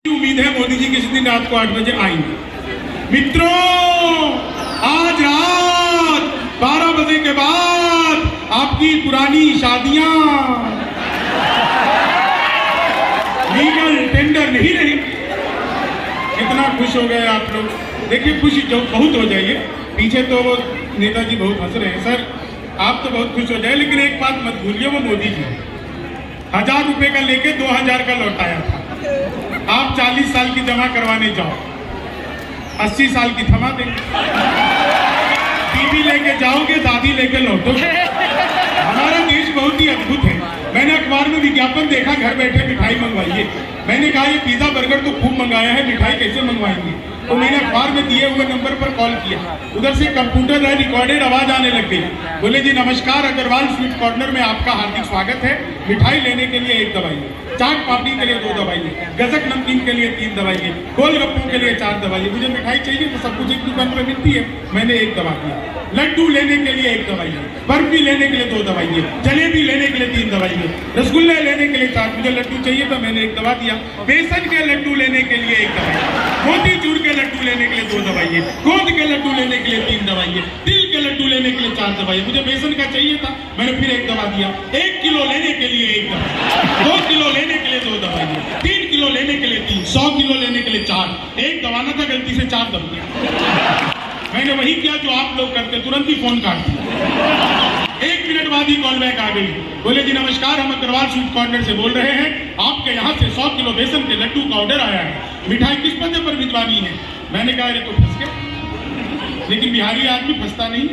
उम्मीद है मोदी जी किसी दिन रात को 8 बजे आएंगे। मित्रों, आज रात 12 बजे के बाद आपकी पुरानी शादियां लीगल टेंडर नहीं रही। कितना खुश हो गए आप लोग। देखिए, खुशी जो बहुत हो जाइए। पीछे तो वो नेताजी बहुत हंस रहे हैं। सर, आप तो बहुत खुश हो जाए, लेकिन एक बात मत भूलिए, वो मोदी जी 1000 रुपए का लेके 2000 का लौटाया था। आप 40 साल की जमा करवाने जाओ, 80 साल की थमा देंगे। बीबी लेके जाओगे, दादी लेके लौटोगे। हमारा देश बहुत ही अद्भुत है। मैंने अखबार में विज्ञापन देखा, घर बैठे मिठाई मंगवाइए। मैंने कहा ये पिज्जा बर्गर तो खूब मंगाया है, मिठाई कैसे मंगवाएंगे? तो मैंने अखबार में दिए हुए नंबर पर कॉल किया। उधर से कंप्यूटर रिकॉर्डेड आवाज आने लग गई। बोले जी नमस्कार, अग्रवाल स्वीट कॉर्नर में आपका हार्दिक स्वागत है। मिठाई लेने के लिए 1 दवाइए, चाट पापड़ी के लिए 2 दवाइए, गजक नमकीन के लिए 3 दवाइए, गोलगप्पों के लिए 4 दवाइए। मुझे मिठाई चाहिए तो सब कुछ एक दुकान पर मिलती है। मैंने 1 दवा दिया। लड्डू लेने के लिए 1 दवाइए, बर्फी लेने के लिए 2 दवाइए, जलेबी लेने के लिए 3 दवाइए, रसगुल्ले लेने के लिए 4। मुझे लड्डू चाहिए तो मैंने 1 दवा दिया। बेसन के लड्डू लेने के लिए 1 दवाई, मोतीचूर के लड्डू लेने के लिए 2 दवाइए, गोंद के लड्डू लेने के लिए 3 दवाइए, तिल के लड्डू लेने के लिए 4 दवाइए। मुझे बेसन का चाहिए था, मैंने फिर 1 दवा दिया। 1 किलो लेने के लिए 1 दवा, 2 किलो लेने के लिए 2 दवाइए, 3 किलो लेने के लिए 3, 100 किलो लेने के लिए 4। 1 दवाना था, गलती से 4 दब गया। मैंने वही किया जो आप लोग करते, तुरंत ही फोन काट दिया। 1 मिनट बाद ही कॉल बैक आ गई। बोले जी नमस्कार, हम अग्रवाल स्वीट कॉर्नर से बोल रहे हैं। आपके यहाँ से 100 किलो बेसन के लड्डू का ऑर्डर आया है। मिठाई किस पते पर भिजवानी है? मैंने कहा अरे तो फंस गया। लेकिन बिहारी आदमी फंसता नहीं,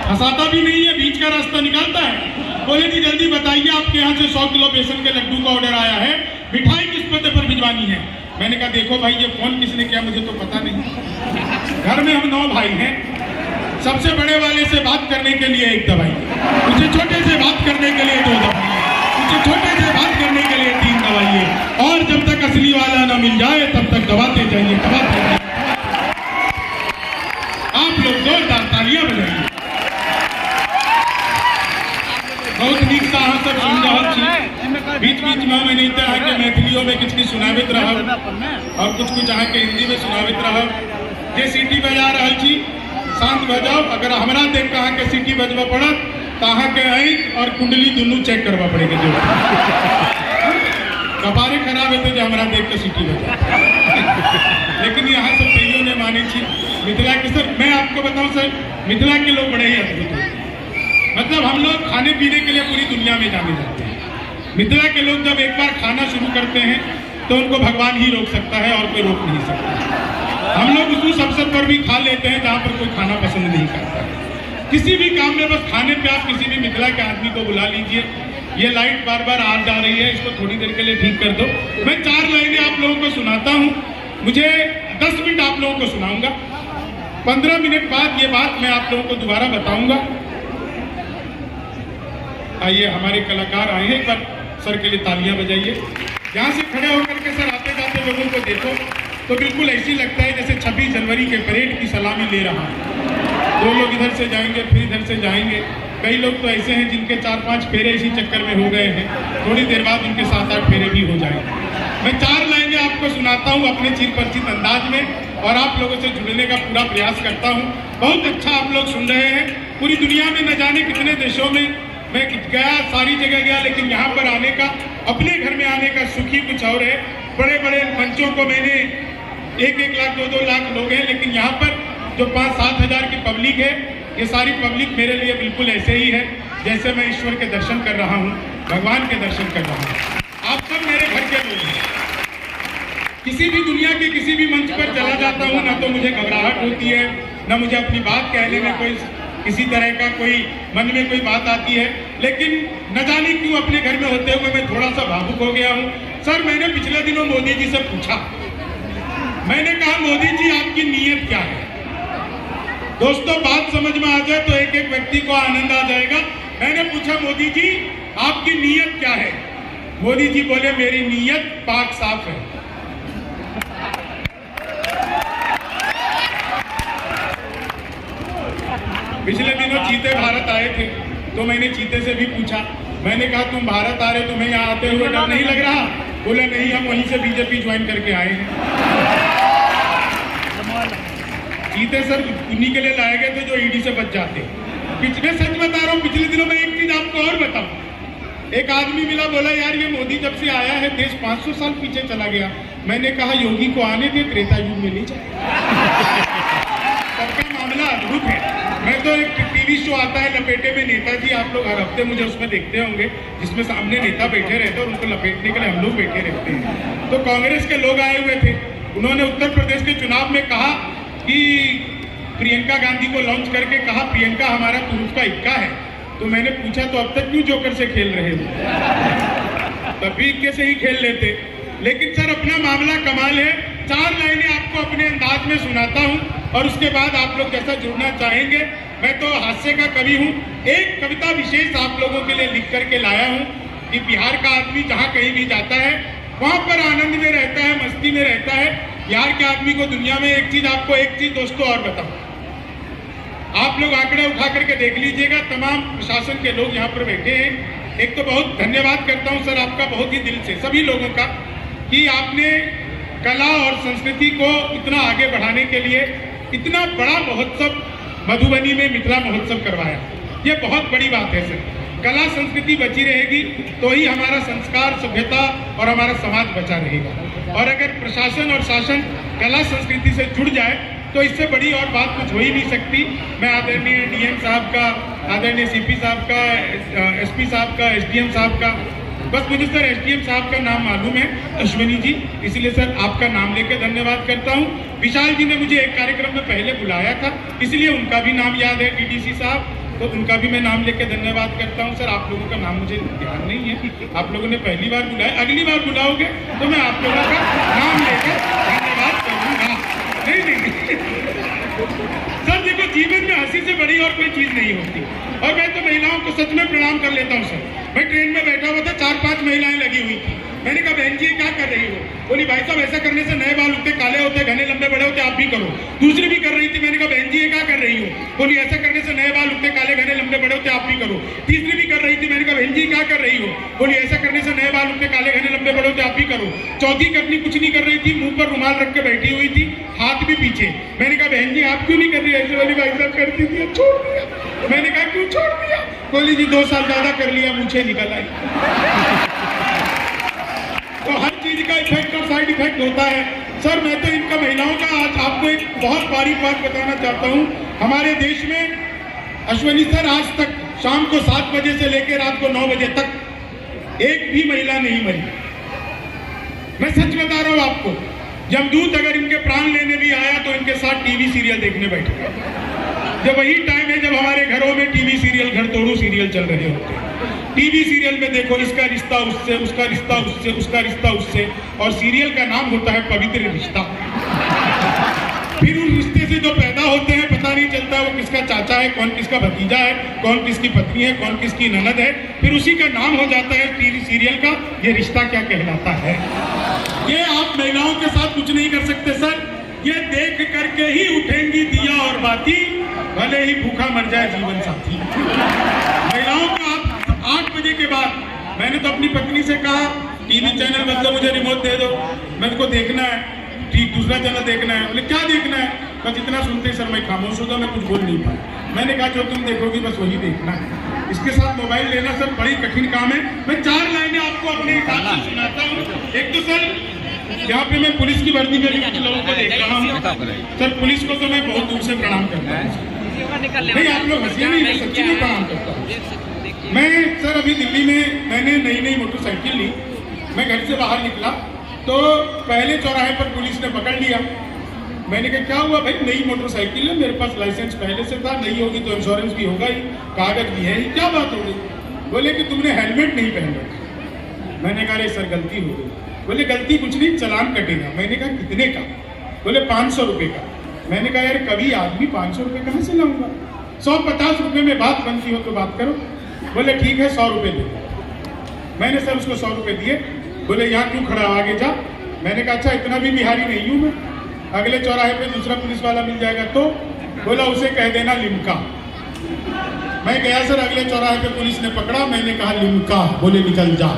फंसाता भी नहीं है, बीच का रास्ता निकालता है। बोले जी जल्दी बताइए, आपके यहाँ से 100 किलो बेसन के लड्डू का ऑर्डर आया है, मिठाई किस पते पर भिजवानी है? मैंने कहा देखो भाई, ये फोन किसने किया मुझे तो पता नहीं। घर में हम 9 भाई हैं। सबसे बड़े वाले से बात करने के लिए 1 दवाई, उससे छोटे से बात करने के लिए 2 दवाई, उससे छोटे से बात करने के लिए 3 दवाई। और जब तक असली वाला ना मिल जाए तब तक दबाते जाइए, दबाते जाइए। आप लोग जोरदार तालियां बजाइए। बहुत नीक सा अहाँ सब सुन रहल छी। बीच बीच में मैंने इतना है कि मैथिलियों में किछ सुनावित रहब और कुछ अहाँ के हिंदी में सुनावित रहब। जे सीटी बजा रहल छी शांत बजाओ। अगर हमरा देख के अहाँ के सीटी बजबा पड़त तो अहाँ के आँख और कुंडली दोनों चेक करवा पड़ेगा। जो कपारे खराब है तो जो हमरा देख के सीटी बजा। लेकिन यहाँ सब कईयों ने मानी छी मिथिला के। सर मैं आपको बताऊं सर, मिथिला के लोग बड़े ही अद्भुत हैं। मतलब हम लोग खाने पीने के लिए पूरी दुनिया में जाने जाते हैं। मिथिला के लोग जब एक बार खाना शुरू करते हैं तो उनको भगवान ही रोक सकता है और कोई रोक नहीं सकता। हम लोग उस अवसर पर भी खा लेते हैं जहाँ पर कोई खाना पसंद नहीं करता। किसी भी काम में बस खाने पे आप किसी भी मिथिला के आदमी को बुला लीजिए। ये लाइट बार बार आ जा रही है, इसको थोड़ी देर के लिए ठीक कर दो। मैं 4 लाइनें आप लोगों को सुनाता हूँ। मुझे 10 मिनट आप लोगों को सुनाऊंगा। 15 मिनट बाद ये बात मैं आप लोगों को दोबारा बताऊंगा। आइए हमारे कलाकार आए हैं, एक बार सर के लिए तालियां बजाइए। यहाँ से खड़े होकर के सर आते जाते लोगों को देखो तो बिल्कुल ऐसी लगता है जैसे 26 जनवरी के परेड की सलामी ले रहा है। 2 लोग इधर से जाएंगे, फिर इधर से जाएंगे। कई लोग तो ऐसे हैं जिनके 4-5 फेरे इसी चक्कर में हो गए हैं। थोड़ी देर बाद उनके 7-8 फेरे भी हो जाएंगे। मैं 4 लाइनें आपको सुनाता हूँ अपने चिर परिचित अंदाज में और आप लोगों से जुड़ने का पूरा प्रयास करता हूँ। बहुत अच्छा आप लोग सुन रहे हैं। पूरी दुनिया में न जाने कितने देशों में मैं गया, सारी जगह गया, लेकिन यहाँ पर आने का, अपने घर में आने का सुख ही कुछ और है। बड़े बड़े मंचों को मैंने 1-1 लाख 2-2 लाख लोग हैं, लेकिन यहाँ पर जो 5-7 हज़ार की पब्लिक है, ये सारी पब्लिक मेरे लिए बिल्कुल ऐसे ही है जैसे मैं ईश्वर के दर्शन कर रहा हूँ, भगवान के दर्शन कर रहा हूँ। आप सब मेरे घर के लोग हैं। किसी भी दुनिया के किसी भी मंच पर चला जाता हूँ ना तो मुझे घबराहट होती है, ना मुझे अपनी बात कहने में कोई किसी तरह का कोई मन में कोई बात आती है। लेकिन न जाने क्यों अपने घर में होते हुए मैं थोड़ा सा भावुक हो गया हूँ। सर मैंने पिछले दिनों मोदी जी से पूछा, मैंने कहा मोदी जी आपकी नीयत क्या है? दोस्तों बात समझ में आ जाए तो एक एक व्यक्ति को आनंद आ जाएगा। मैंने पूछा मोदी जी आपकी नीयत क्या है? मोदी जी बोले मेरी नीयत पाक साफ है। पिछले दिनों चीते भारत आए थे तो मैंने चीते से भी पूछा, मैंने कहा तुम भारत आ रहे, तुम्हें यहाँ आते हुए डर नहीं लग रहा? बोला नहीं, हम वहीं से बीजेपी ज्वाइन करके आए हैं। जीते सर उन्हीं के लिए लाए गए थे जो ईडी से बच जाते। मैं सच बता रहा हूँ, पिछले दिनों में एक चीज आपको और बताऊं, एक आदमी मिला, बोला यार ये मोदी जब से आया है देश 500 साल पीछे चला गया। मैंने कहा योगी को आने दे, त्रेता युग में ले जाए। सबका मामला अद्भुत है। मैं तो एक टीवी शो आता है लपेटे में नेताजी, आप लोग हर हफ्ते मुझे उसमें देखते होंगे, जिसमें सामने नेता बैठे रहते हैं और उनको लपेटने के लिए हम लोग बैठे रहते हैं। तो कांग्रेस के लोग आए हुए थे, उन्होंने उत्तर प्रदेश के चुनाव में कहा कि प्रियंका गांधी को लॉन्च करके कहा प्रियंका हमारा पुरुष का इक्का है। तो मैंने पूछा तो अब तक क्यों जोकर से खेल रहे हो? तभी इक्के से ही खेल लेते। लेकिन सर अपना मामला कमाल है। 4 लाइनें आपको अपने अंदाज में सुनाता हूं और उसके बाद आप लोग जैसा जुड़ना चाहेंगे। मैं तो हास्य का कवि हूं। एक कविता विशेष आप लोगों के लिए लिख करके लाया हूं कि बिहार का आदमी जहां कहीं भी जाता है वहां पर आनंद में रहता है, मस्ती में रहता है। बिहार के आदमी को दुनिया में एक चीज दोस्तों और बताऊं, आप लोग आंकड़े उठा करके देख लीजिएगा, तमाम प्रशासन के लोग यहाँ पर बैठे हैं। एक तो बहुत धन्यवाद करता हूँ सर आपका, बहुत ही दिल से सभी लोगों का, कि आपने कला और संस्कृति को इतना आगे बढ़ाने के लिए इतना बड़ा महोत्सव मधुबनी में मिथिला महोत्सव करवाया। ये बहुत बड़ी बात है सर। कला संस्कृति बची रहेगी तो ही हमारा संस्कार, सभ्यता और हमारा समाज बचा रहेगा। और अगर प्रशासन और शासन कला संस्कृति से जुड़ जाए तो इससे बड़ी और बात कुछ हो ही नहीं सकती। मैं आदरणीय डीएम साहब का, आदरणीय सीपी साहब का, एसपी साहब का, एसडीएम साहब का, बस मुझे सर एसडीएम साहब का नाम मालूम है, अश्विनी जी, इसलिए सर आपका नाम लेकर धन्यवाद करता हूं। विशाल जी ने मुझे एक कार्यक्रम में पहले बुलाया था, इसलिए उनका भी नाम याद है, डीडीसी साहब, तो उनका भी मैं नाम लेकर धन्यवाद करता हूं। सर आप लोगों का नाम मुझे ध्यान नहीं है, आप लोगों ने पहली बार बुलाया, अगली बार बुलाओगे तो मैं आप लोगों का नाम लेकर धन्यवाद करूंगा। नहीं सर देखो, जीवन में हंसी से बड़ी और कोई चीज नहीं होती। और मैं तो महिलाओं को सच में प्रणाम कर लेता हूँ सर। मैं ट्रेन में बैठा हुआ था, 4-5 महिलाएं लगी हुई थी। मैंने कहा बहन जी क्या कर रही हो? बोली भाई साहब ऐसा करने से नए बाल उठते, काले होते, घने लंबे बड़े होते, आप भी करो। दूसरी भी कर रही थी। मैंने कहा बहन जी क्या कर रही हो? बोली ऐसा करने से नए बाल उठते, काले घने लंबे बड़े होते, आप भी करो। तीसरी भी कर रही थी। मैंने कहा बहन जी क्या कर रही हो? बोली ऐसा करने से नए बाल उठते, काले घने लंबे बड़े होते, आप भी करो। चौथी कटनी कुछ नहीं कर रही थी, मुंह पर रुमाल रख के बैठी हुई थी, हाथ भी पीछे। मैंने कहा बहन जी आप क्यों नहीं कर रही? ऐसे वाली भाई साहब करती थी, छोड़ दिया। मैंने कहा क्यों छोड़ दिया? बोली जी 2 साल ज्यादा कर लिया, मुझे निकल आई। तो हर चीज का इफेक्ट और साइड इफेक्ट होता है। सर मैं तो इनका महिलाओं का आज आपको एक बहुत बारीक बात बताना चाहता हूं। हमारे देश में अश्विनी सर आज तक शाम को 7 बजे से लेकर रात को 9 बजे तक एक भी महिला नहीं मरी। मैं सच बता रहा हूं आपको। यमदूत अगर इनके प्राण लेने भी आया तो इनके साथ टीवी सीरियल देखने बैठे। जब वही टाइम है जब हमारे घरों में टीवी सीरियल, घर तोड़ू सीरियल चल रहे होते हैं। टीवी सीरियल में देखो इसका रिश्ता उससे, उसका रिश्ता उससे, उसका रिश्ता उससे, और सीरियल का नाम होता है पवित्र रिश्ता। फिर उन रिश्ते से जो पैदा होते हैं पता नहीं चलता वो किसका चाचा है, कौन किसका भतीजा है, कौन किसकी पत्नी है, कौन किसकी ननद है। फिर उसी का नाम हो जाता है टीवी सीरियल का ये रिश्ता क्या कहलाता है। ये आप महिलाओं के साथ कुछ नहीं कर सकते सर। ये देख करके ही उठेंगी दिया और बाती, भले ही भूखा मर जाए जीवन साथी। महिलाओं को आप 8 बजे के बाद, मैंने तो अपनी पत्नी से कहा टीवी चैनल मतलब मुझे रिमोट दे दो, मेरे को देखना है, ठीक दूसरा चैनल देखना है। बोले क्या देखना है? बस इतना सुनते सर मैं खामोश होगा, मैं कुछ बोल नहीं पाया। मैंने कहा जो तुम देखोगी बस वही देखना है। इसके साथ मोबाइल लेना सर बड़ी कठिन काम है। मैं 4 लाइनें आपको अपने हिसाब से सुनाता हूँ। एक तो सर यहाँ पे मैं पुलिस की वर्दी में भी कुछ लोगों को देख रहा हूँ। सर पुलिस को तो मैं बहुत दूर से प्रणाम करता हूँ। नहीं आप लोग हंसिए नहीं, मैं सच्ची में प्रणाम करता हूँ। मैं सर अभी दिल्ली में मैंने नई मोटरसाइकिल ली। मैं घर से बाहर निकला तो पहले चौराहे पर पुलिस ने पकड़ लिया। मैंने कहा क्या हुआ भाई? नई मोटरसाइकिल है, मेरे पास लाइसेंस पहले से था, नहीं होगी तो इंश्योरेंस भी होगा ही, कागज भी है ही, क्या बात हो गई? बोले कि तुमने हेलमेट नहीं पहन रखा। मैंने कहा अरे सर गलती हो गई। बोले गलती कुछ नहीं, चालान कटेगा। मैंने कहा कितने का? बोले 500 रुपये का। मैंने कहा यार कभी आदमी 500 रुपये कहाँ से लाऊंगा? 150 रुपये में बात बनती हो तो बात करो। बोले ठीक है 100 रुपये दे। मैंने सर उसको 100 रुपये दिए। बोले यहाँ क्यों खड़ा, आगे जा। मैंने कहा अच्छा इतना भी बिहारी नहीं हूँ मैं, अगले चौराहे पे दूसरा पुलिस वाला मिल जाएगा तो। बोला उसे कह देना लिमका। मैं गया सर, अगले चौराहे पे पुलिस ने पकड़ा, मैंने कहा लिमका। बोले निकल जा।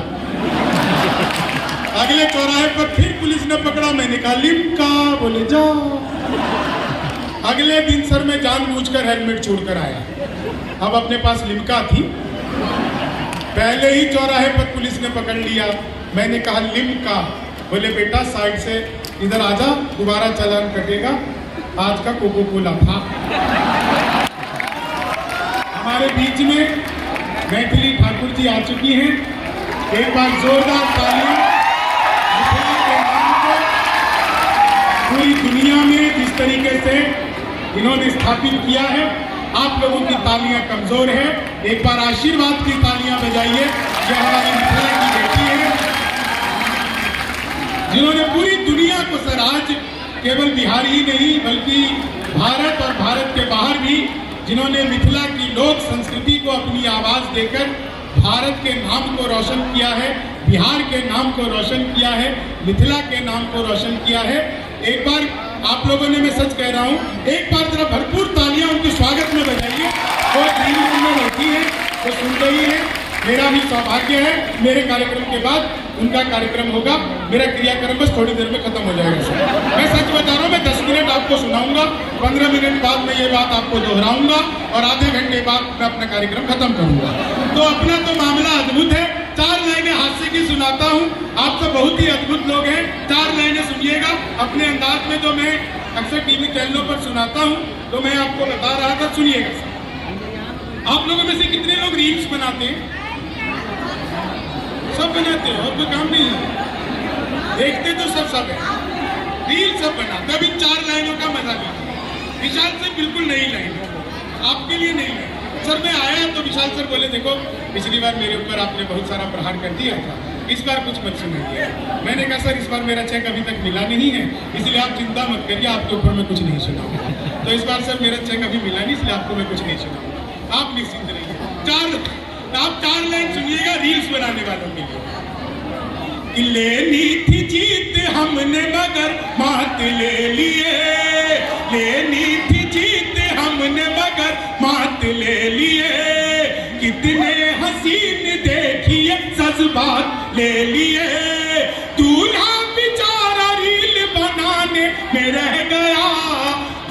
अगले चौराहे पर फिर पुलिस ने पकड़ा, मैंने कहा लिमका, बोले जाओ। अगले दिन सर मैं जानबूझकर हेलमेट छोड़कर आया। अब अपने पास लिमका थी, पहले ही चौराहे पर पुलिस ने पकड़ लिया। मैंने कहा लिमका, बोले बेटा साइड से इधर आजा, दोबारा चालान कटेगा, आज का कोको कोला था। हमारे बीच में मैथिली ठाकुर जी आ चुकी हैं, एक बार जोरदार तालियां मिथिला के नाम को पूरी दुनिया में जिस तरीके से इन्होंने स्थापित किया है। आप लोगों की तालियां कमजोर है, एक बार आशीर्वाद की तालियां बजाइए। यह हमारी मिथिला की बेटी है जिन्होंने पूरी दुनिया को सर आज केवल बिहार ही नहीं बल्कि भारत और भारत के बाहर भी जिन्होंने मिथिला की लोक संस्कृति को अपनी आवाज देकर भारत के नाम को रोशन किया है, बिहार के नाम को रोशन किया है, मिथिला के नाम को रोशन किया है। एक बार आप लोगों ने, मैं सच कह रहा हूं, एक बार जरा भरपूर तालियां उनके स्वागत में बजाइए। वो टीवी में होती है, वो सुन रही है। मेरा भी सौभाग्य है, मेरे कार्यक्रम के बाद उनका कार्यक्रम होगा। मेरा क्रियाक्रम बस थोड़ी देर में खत्म हो जाएगा सर। मैं सच बता रहा हूँ, मैं 10 मिनट आपको सुनाऊंगा, 15 मिनट बाद मैं ये बात आपको दोहराऊंगा और आधे घंटे बाद मैं अपना कार्यक्रम खत्म करूंगा। तो अपना तो मामला अद्भुत है। 4 लाइनें हास्य की सुनाता हूँ, आप सब बहुत ही अद्भुत लोग हैं। 4 लाइनें सुनिएगा अपने अंदाज में, जो मैं अक्सर टीवी चैनलों पर सुनाता हूँ, तो मैं आपको बता रहा था, सुनिएगा। आप लोगों में से कितने लोग रील्स बनाते हैं? सब बनाते हैं, और कोई काम नहीं है। देखते तो सब है, रील सब बनाते। अब इन 4 लाइनों का मजा लीजिए। विशाल से बिल्कुल नई लाइन है, आपके लिए नहीं है। सर मैं आया तो विशाल सर बोले देखो पिछली बार मेरे ऊपर आपने बहुत सारा प्रहार कर दिया था, इस बार कुछ मत सुनाइए। मैंने कहा सर इस बार मेरा चेक अभी तक मिला नहीं है, इसलिए आप चिंता मत करिए, आपके ऊपर मैं कुछ नहीं सुनाऊंगा। तो इस बार सर मेरा चेक अभी मिला नहीं, इसलिए आपको मैं कुछ नहीं सुनाऊंगा, आप निश्चिंत रहिए। आप 4 लाइन सुनिएगा रील्स बनाने वालों के लिए। लेनी थी जीत हमने मगर मात ले लिए, लेनी थी जीत हमने मगर मात ले लिए, कितने हसीन देखिए जज्बात ले लिए, दूल्हा बेचारा रील बनाने में रह गया,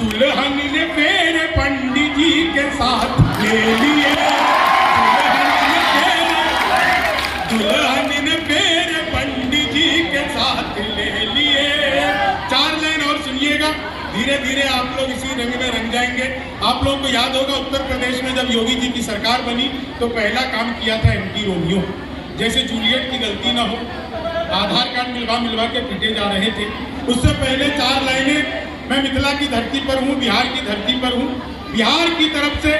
दुल्हन ने फेरे पंडित जी के साथ ले लिए, दुल्हन ने फेरे पंडित जी के साथ ले लिए। 4 लाइन और सुनिएगा, धीरे धीरे आप लोग इसी रंग में रंग जाएंगे। आप लोगों को याद होगा उत्तर प्रदेश में जब योगी जी की सरकार बनी तो पहला काम किया था एंटी रोमियो, जैसे जूलियट की गलती ना हो, आधार कार्ड मिलवा के पीटे जा रहे थे। उससे पहले 4 लाइनें, मैं मिथिला की धरती पर हूँ, बिहार की धरती पर हूँ, बिहार की तरफ से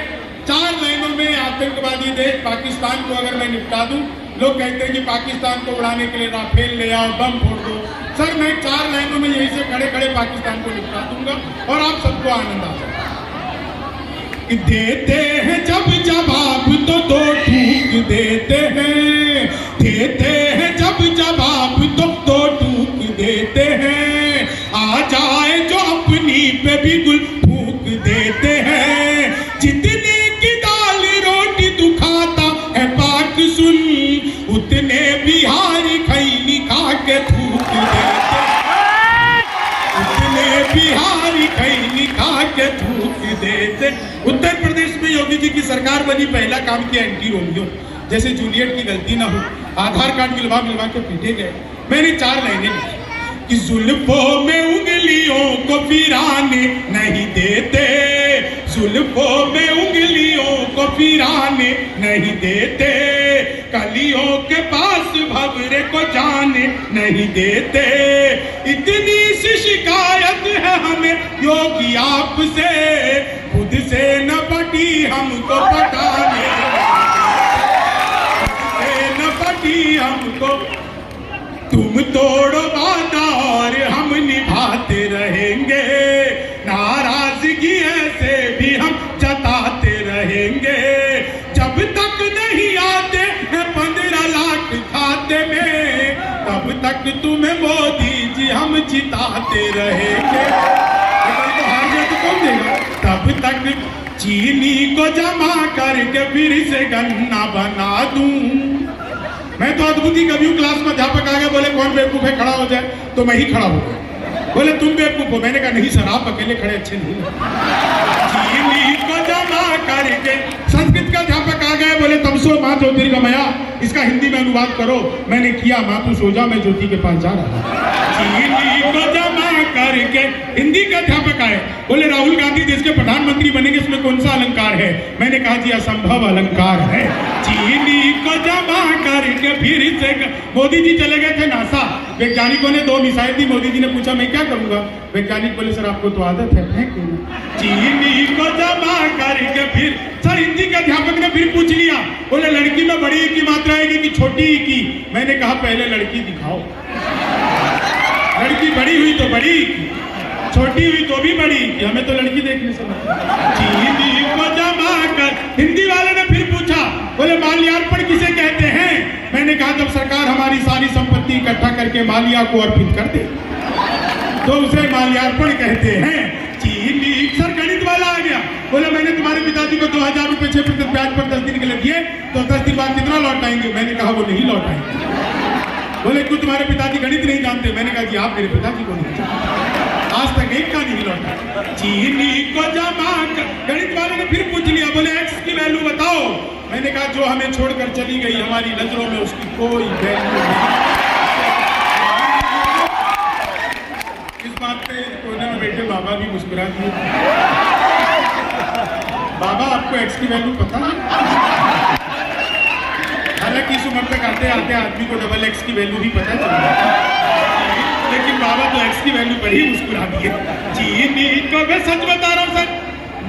4 लाइनों में आतंकवादी देश पाकिस्तान को अगर मैं निपटा दूं, लोग कहते हैं कि पाकिस्तान को उड़ाने के लिए राफेल ले आओ, बम फोड़ दो। सर मैं 4 लाइनों में यहीं से खड़े खड़े पाकिस्तान को निपटा दूंगा और आप सबको आनंद आ जाएगा। देते हैं जब जवाब तो 2 ठूक देते हैं, देते हैं जब जवाब तो 2 ठूक देते हैं, आ जाए जो अपनी पे भी गुल फूक देते हैं, जितने की दाल रोटी दुखाता है पाक सुन, उतने बिहारी खैनी खा के थूक देते, उतने बिहारी खैनी खा के थूक देते। उत्तर प्रदेश में योगी जी की सरकार बनी, पहला काम किया एंटी रोमियो, जैसे जूलियट की गलती ना हो, आधार कार्ड मिलवा के पीटे गए। मैंने 4 लाइनें लिखी कि जुल्फों में उंगलियों को फिराने नहीं देते, जुल्फों में उंगलियों को फिराने नहीं देते, कलियों के पास भंवरे को जाने नहीं देते, इतनी सी शिकायत है हमें योगी आपसे, खुद से न पटी हमको पटाने, खुद से न पटी हमको, तुम तोड़ो वादा और हम निभाते रहेंगे, नाराजगी ऐसे भी हम जताते रहेंगे, जब तक नहीं आते हैं 15 लाख खाते में, तब तक तुम्हें मोदी जी हम जिताते रहेंगे। तो हार गया तो कौन देगा? तब तक चीनी को जमा करके फिर से गन्ना बना दूं, मैं तो अद्भुत ही कभी हूँ, क्लास में अध्यापक आ गए, बोले कौन बेवकूफ है, खड़ा हो जाए, तो मैं ही खड़ा हो गया। बोले तुम बेवकूफ हो, मैंने कहा नहीं सर, आप अकेले खड़े अच्छे नहीं चीनी को जमा करके। संस्कृत का अध्यापक आ गए, बोले तमसो माँ ज्योतिर्गमया, इसका हिंदी में अनुवाद करो। मैंने किया, माँ तू सो जा, मैं ज्योति के पास जा रहा हूँ। चीनी को जमा करके। हिंदी के अध्यापक आए, बोले राहुल गांधी देश के प्रधानमंत्री बनेंगे, इसमें कौन सा अलंकार है? मैंने कहा जी असंभव अलंकार है। चीनी को जमा करके फिर से मोदी जी चले गए थे नासा, वैज्ञानिकों ने 2 मिसाइल दी, मोदी जी ने पूछा मैं क्या करूंगा? वैज्ञानिक बोले सर आपको तो आदत है, फेंक देना। चीनी को जमा करके फिर सर हिंदी के अध्यापक ने फिर पूछ लिया, बोले लड़की में बड़ी की मात्रा आएगी कि छोटी की? मैंने कहा पहले लड़की दिखाओ, लड़की बड़ी हुई तो बड़ी की, छोटी हुई तो भी बड़ी की, हमें तो लड़की देखने से चीनी को जमा कर। हिंदी वाले ने फिर पूछा, बोले माल्यार्पण किसे कहते हैं? मैंने कहा जब सरकार हमारी सारी संपत्ति इकट्ठा करके माल्या को अर्पित कर दे तो उसे माल्यार्पण कहते हैं। चीनी सर गणित वाला आ गया, बोले मैंने तुम्हारे पिताजी को 2000 रुपए 6% ब्याज पर 10 दिन के लिए दिए, तो 10 दिन बाद कितना लौट आएंगे? मैंने कहा वो नहीं लौट आएंगे। बोले क्यों, तुम्हारे पिताजी गणित नहीं जानते? मैंने कहा जी आप मेरे पिताजी को नहीं जानते, आज तक एक का नहीं लौटा। चीनी को जमा कर। गणित वाले ने फिर पूछ लिया, बोले एक्स की वैल्यू बताओ। मैंने कहा जो हमें छोड़कर चली गई, हमारी नजरों में उसकी कोई वैल्यू नहीं। इस बात पे कोने में बैठे बाबा भी मुस्कुरा दिए। बाबा आपको एक्स की वैल्यू पता है? हालांकि इस उम्र तक आते आते आदमी को डबल एक्स की वैल्यू भी पता चलता है, लेकिन बाबा तो एक्स की वैल्यू पर ही मुस्कुरा दिए। चीनी को मैं सच बता रहा हूँ सर,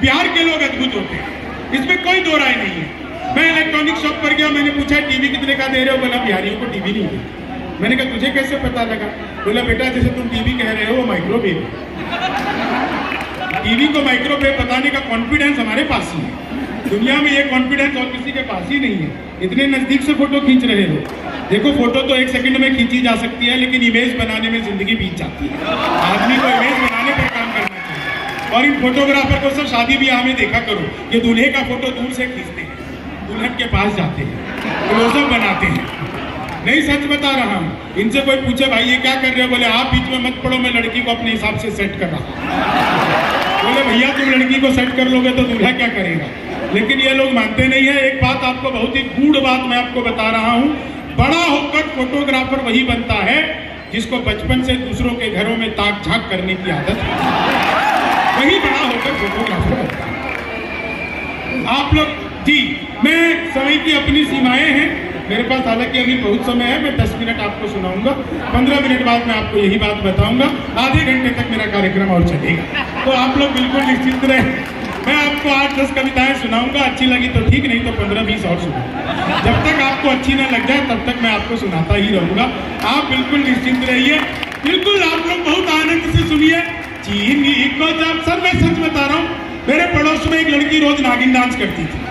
बिहार के लोग अद्भुत होते हैं, इसमें कोई दो राय नहीं है। मैं इलेक्ट्रॉनिक शॉप पर गया, मैंने पूछा टीवी कितने का दे रहे हो? बोला बिहारियों को टीवी नहीं देते। मैंने कहा तुझे कैसे पता लगा? बोला बेटा जैसे तुम टीवी कह रहे हो वो माइक्रोवेव, टीवी को माइक्रोवेव बताने का कॉन्फिडेंस हमारे पास ही है, दुनिया में ये कॉन्फिडेंस और किसी के पास ही नहीं है। इतने नजदीक से फोटो खींच रहे हो, देखो फोटो तो 1 सेकंड में खींची जा सकती है, लेकिन इमेज बनाने में जिंदगी बीत जाती है। आदमी को इमेज बनाने पर काम करना चाहिए। और इन फोटोग्राफर को सब शादी ब्याह में देखा करो, ये दूल्हे का फोटो दूर से खींचते हैं, दुल्हन के पास जाते हैं, क्लोजअप बनाते हैं। नहीं सच बता रहा हूँ, इनसे कोई पूछे भाई ये क्या कर रहे हो? बोले आप बीच में मत पड़ो, मैं लड़की को अपने हिसाब से सेट कर रहा हूँ। बोले भैया तुम लड़की को सेट कर लोगे तो दूल्हा क्या करेगा? लेकिन ये लोग मानते नहीं है। एक बात आपको, बहुत ही गूढ़ बात मैं आपको बता रहा हूँ, बड़ा होकर फोटोग्राफर वही बनता है जिसको बचपन से दूसरों के घरों में ताक झांक करने की आदत है, वही बड़ा होकर फोटोग्राफर बनता है। आप लोग जी, मैं समय की अपनी सीमाएं हैं मेरे पास, हालांकि अभी बहुत समय है, मैं 10 मिनट आपको सुनाऊंगा, 15 मिनट बाद मैं आपको यही बात बताऊंगा, आधे घंटे तक मेरा कार्यक्रम और चलेगा, तो आप लोग बिल्कुल निश्चिंत रहें। मैं आपको 8-10 कविताएं सुनाऊंगा, अच्छी लगी तो ठीक, नहीं तो 15-20 और सुनाऊंगा। जब तक आपको अच्छी ना लग जाए तब तक मैं आपको सुनाता ही रहूंगा। आप बिल्कुल निश्चिंत रहिए, बिल्कुल आप लोग बहुत आनंद से सुनिए। चीनी को जब, सर मैं सच बता रहा हूँ, मेरे पड़ोस में एक लड़की रोज नागिन डांस करती थी।